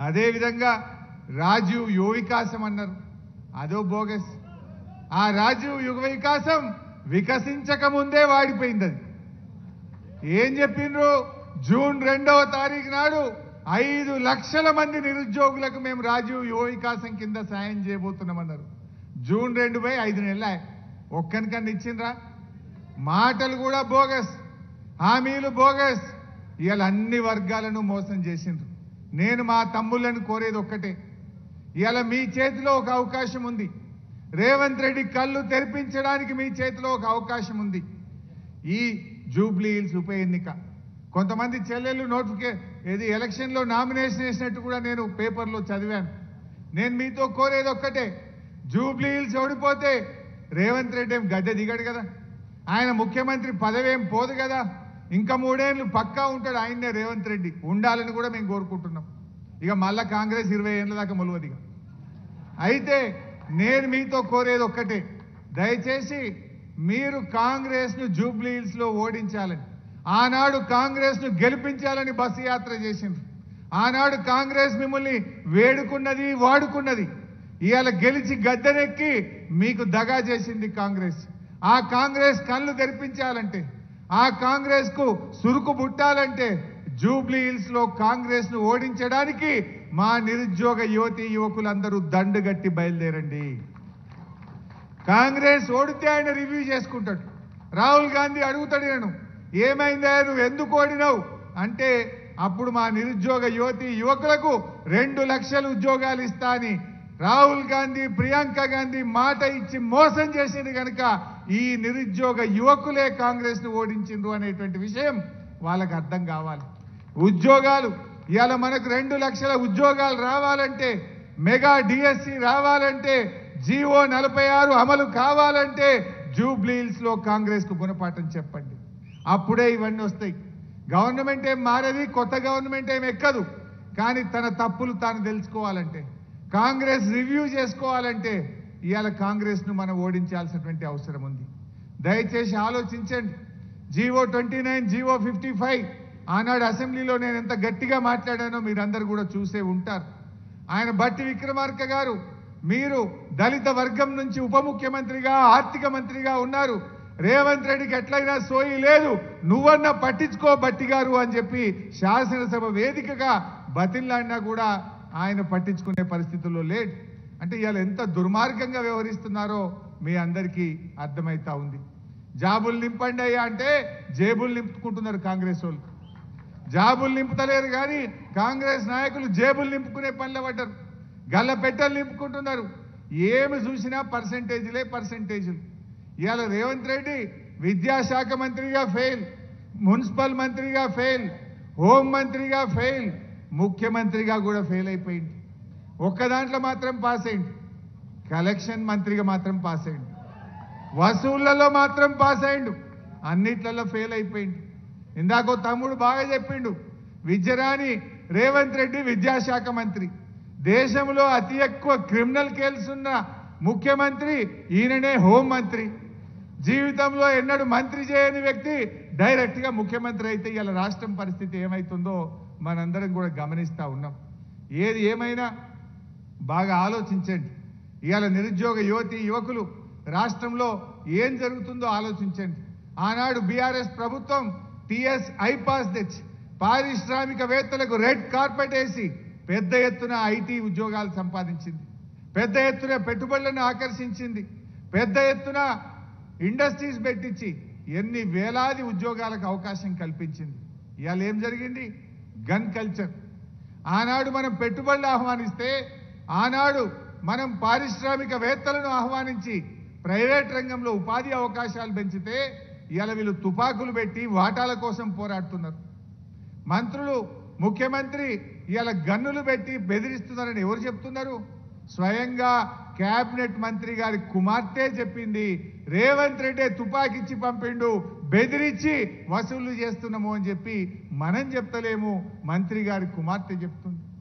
అదేవిధంగా రాజీవ్ యువ వికాసం అన్నారు, అదో బోగస్. ఆ రాజీవ్ యువ వికాసం వికసించక ముందే వాడిపోయింది. అది ఏం చెప్పిండ్రు? జూన్ 2వ తారీఖు నాడు 5 లక్షల మంది నిరుద్యోగులకు మేము రాజీవ్ యువ వికాసం కింద సాయం చేయబోతున్నామన్నారు. జూన్ 2 పై 5 నెలలు ఒక్కనికన్నా ఇచ్చిండ్రా? మాటలు కూడా బోగస్, హామీలు బోగస్. ఇవాళ అన్ని వర్గాలను మోసం చేసిండ్రు. నేను మా తమ్ముళ్ళను కోరేది ఒక్కటే, ఇవాళ మీ చేతిలో ఒక అవకాశం ఉంది. రేవంత్ రెడ్డి కళ్ళు తెరిపించడానికి మీ చేతిలో ఒక అవకాశం ఉంది. ఈ జూబ్లీ హిల్స్ ఉప ఎన్నిక, కొంతమంది చెల్లెళ్ళు ఎలక్షన్లో నామినేషన్ వేసినట్టు కూడా నేను పేపర్లో చదివాను. నేను మీతో కోరేది ఒక్కటే, జూబ్లీ హిల్స్ ఓడిపోతే రేవంత్ రెడ్డి ఏం గద్దె దిగడు కదా, ఆయన ముఖ్యమంత్రి పదవి ఏం పోదు కదా, ఇంకా 3 ఏళ్ళు పక్కా ఉంటాడు ఆయన్నే రేవంత్ రెడ్డి, ఉండాలని కూడా మేము కోరుకుంటున్నాం. ఇక మళ్ళా కాంగ్రెస్ 20 ఏళ్ళ దాకా మొలవదిగా. అయితే నేను మీతో కోరేది ఒక్కటే, దయచేసి మీరు కాంగ్రెస్ను జూబ్లీ హిల్స్లో ఓడించాలని, ఆనాడు కాంగ్రెస్ను గెలిపించాలని బస్సు యాత్ర చేసిండ్రు. ఆనాడు కాంగ్రెస్ మిమ్మల్ని వేడుకున్నది, వాడుకున్నది. ఇవాళ గెలిచి గద్దెనెక్కి మీకు దగా చేసింది కాంగ్రెస్. ఆ కాంగ్రెస్ కళ్ళు తెరిపించాలంటే, ఆ కాంగ్రెస్ కు సురుకు పుట్టాలంటే జూబ్లీ హిల్స్ లో కాంగ్రెస్ ను ఓడించడానికి మా నిరుద్యోగ యువతి యువకులందరూ దండుగట్టి బయలుదేరండి. కాంగ్రెస్ ఓడితే ఆయన రివ్యూ చేసుకుంటాడు. రాహుల్ గాంధీ అడుగుతాడు, నేను ఏమైందా నువ్వు ఎందుకు ఓడినావు అంటే, అప్పుడు మా నిరుద్యోగ యువతి యువకులకు 2 లక్షల ఉద్యోగాలు ఇస్తా అని రాహుల్ గాంధీ, ప్రియాంక గాంధీ మాట ఇచ్చి మోసం చేసింది కనుక ఈ నిరుద్యోగ యువకులే కాంగ్రెస్ ను ఓడించిండ్రు అనేటువంటి విషయం వాళ్ళకి అర్థం కావాలి. ఉద్యోగాలు ఇవాళ మనకు 2 లక్షల ఉద్యోగాలు రావాలంటే, మెగా డిఎస్సి రావాలంటే, జీవో 46 అమలు కావాలంటే జూబ్లీ హిల్స్ లో కాంగ్రెస్ కు గుణపాఠం చెప్పండి. అప్పుడే ఇవన్నీ వస్తాయి. గవర్నమెంట్ ఏం మారది, కొత్త గవర్నమెంట్ ఏం ఎక్కదు. కానీ తన తప్పులు తాను తెలుసుకోవాలంటే, కాంగ్రెస్ రివ్యూ చేసుకోవాలంటే ఇవాళ కాంగ్రెస్ ను మనం ఓడించాల్సినటువంటి అవసరం ఉంది. దయచేసి ఆలోచించండి. జీవో 29, జీవో 55 ఆనాడు అసెంబ్లీలో నేను ఎంత గట్టిగా మాట్లాడానో మీరందరూ కూడా చూసే ఉంటారు. ఆయన బట్టి విక్రమార్క గారు, మీరు దళిత వర్గం నుంచి ఉప ముఖ్యమంత్రిగా, ఆర్థిక మంత్రిగా ఉన్నారు, రేవంత్ రెడ్డికి ఎట్లయినా సోయి లేదు, నువ్వన్నా పట్టించుకో బట్టి గారు అని చెప్పి శాసనసభ వేదికగా బతిల్లాడినా కూడా ఆయన పట్టించుకునే పరిస్థితుల్లో లేడు. అంటే ఇవాళ ఎంత దుర్మార్గంగా వ్యవహరిస్తున్నారో మీ అందరికీ అర్థమైతా ఉంది. జాబులు నింపండి అయ్యా అంటే జేబులు నింపుకుంటున్నారు కాంగ్రెస్ వాళ్ళు. జాబులు నింపుతలేరు కానీ కాంగ్రెస్ నాయకులు జేబులు నింపుకునే పనిలో పడ్డారు. గల్ల పెట్టెలు నింపుకుంటున్నారు. ఏమి చూసినా పర్సెంటేజీలు. ఇవాళ రేవంత్ రెడ్డి విద్యాశాఖ మంత్రిగా ఫెయిల్, మున్సిపల్ మంత్రిగా ఫెయిల్, హోం మంత్రిగా ఫెయిల్, ముఖ్యమంత్రిగా కూడా ఫెయిల్ అయిపోయింది. ఒక్క దాంట్లో మాత్రం పాస్ అయింది, కలెక్షన్ మంత్రిగా మాత్రం పాస్ అయింది, వసూళ్లలో మాత్రం పాస్ అయిండు, అన్నిట్లలో ఫెయిల్ అయిపోయింది. ఇందాకో తమ్ముడు బాగా చెప్పిండు, విద్యరాని రేవంత్ రెడ్డి విద్యాశాఖ మంత్రి, దేశంలో అతి ఎక్కువ క్రిమినల్ కేసులు ఉన్న ముఖ్యమంత్రి ఈయననే హోం మంత్రి, జీవితంలో ఎన్నడూ మంత్రి చేయని వ్యక్తి డైరెక్ట్గా ముఖ్యమంత్రి అయితే ఇలా రాష్ట్రం పరిస్థితి ఏమవుతుందో మనందరం కూడా గమనిస్తూ ఉన్నాం. ఏది ఏమైనా బాగా ఆలోచించండి. ఇవాళ నిరుద్యోగ యువతి యువకులు రాష్ట్రంలో ఏం జరుగుతుందో ఆలోచించండి. ఆనాడు బీఆర్ఎస్ ప్రభుత్వం టీఎస్ ఐపాస్ తెచ్చి పారిశ్రామికవేత్తలకు రెడ్ కార్పెట్ వేసి పెద్ద ఎత్తున ఐటీ ఉద్యోగాలు సంపాదించింది, పెద్ద ఎత్తున పెట్టుబడులను ఆకర్షించింది, పెద్ద ఎత్తున ఇండస్ట్రీస్ పెట్టించి ఎన్ని వేలాది ఉద్యోగాలకు అవకాశం కల్పించింది. ఇవాళ ఏం జరిగింది? Gun culture. ఆనాడు మనం పెట్టుబడులు ఆహ్వానిస్తే, ఆనాడు మనం పారిశ్రామికవేత్తలను ఆహ్వానించి ప్రైవేట్ రంగంలో ఉపాధి అవకాశాలు పెంచితే ఇవాళ వీళ్ళు తుపాకులు పెట్టి వాటాల కోసం పోరాడుతున్నారు. మంత్రులు, ముఖ్యమంత్రి ఇవాళ గన్నులు పెట్టి బెదిరిస్తున్నారని ఎవరు చెప్తున్నారు? స్వయంగా కేబినెట్ మంత్రి గారి కుమార్తె చెప్పింది. రేవంత్ రెడ్డి తుపాకిచ్చి పంపిండు, బెదిరించి వసూళ్లు చేస్తున్నాము అని చెప్పి మనం చెప్తలేము, మంత్రి గారి కుమార్తె చెప్తుంది.